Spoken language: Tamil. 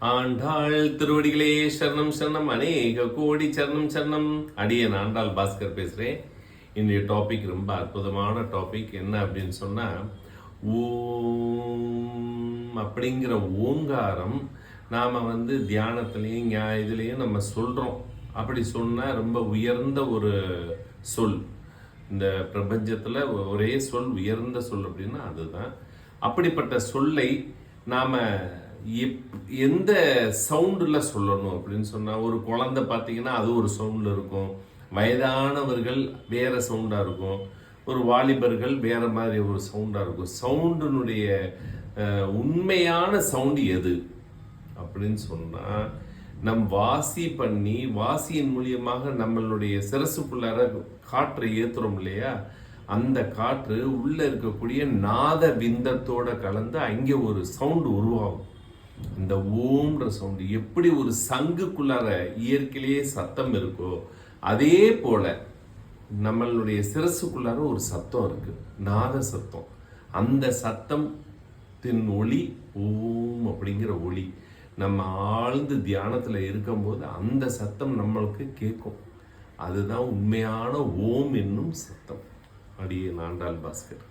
ஆண்டாள் திருவடிகளே சரணம் சரணம், அநேக கோடி சரணம் சரணம். அடியேன் ஆண்டாள் பாஸ்கர் பேசுகிறேன். இன்றைய டாபிக் ரொம்ப அற்புதமான டாபிக். என்ன அப்படின்னு சொன்னால், ஓம் அப்படிங்கிற ஓங்காரம் நாம் தியானத்துலேயும் இதுலேயும் நம்ம சொல்கிறோம். அப்படி சொன்னால் ரொம்ப உயர்ந்த ஒரு சொல். இந்த பிரபஞ்சத்தில் ஒரே சொல் உயர்ந்த சொல் அப்படின்னா அதுதான். அப்படிப்பட்ட சொல்லை நாம் எந்த சவுண்டில் சொல்லணும் அப்படின்னு சொன்னால், ஒரு குழந்தை பார்த்தீங்கன்னா அது ஒரு சவுண்டில் இருக்கும், வயதானவர்கள் வேறு சவுண்டாக இருக்கும், ஒரு வாலிபர்கள் வேறு மாதிரி ஒரு சவுண்டாக இருக்கும். சவுண்டினுடைய உண்மையான சவுண்டு எது அப்படின்னு சொன்னால், வாசியின் மூலியமாக நம்மளுடைய சிரசுக்குள்ளார காற்றை ஏற்றுறோம் இல்லையா, அந்த காற்று உள்ளே இருக்கக்கூடிய நாத விந்தத்தோட கலந்து அங்கே ஒரு சவுண்டு உருவாகும். இந்த ஓம்ன்ற சவுண்டு எப்படி ஒரு சங்குக்குள்ளார இயற்கையிலேயே சத்தம் இருக்கோ, அதே போல நம்மளுடைய சிரசுக்குள்ளார ஒரு சத்தம் இருக்கு, நாத சத்தம். அந்த சத்தத்தின் ஒளி ஓம் அப்படிங்கிற ஒளி. நம்ம ஆழ்ந்து தியானத்தில் இருக்கும்போது அந்த சத்தம் நம்மளுக்கு கேட்கும். அதுதான் உண்மையான ஓம் என்னும் சத்தம். அடியே ஆண்டாள் பாஸ்கர்.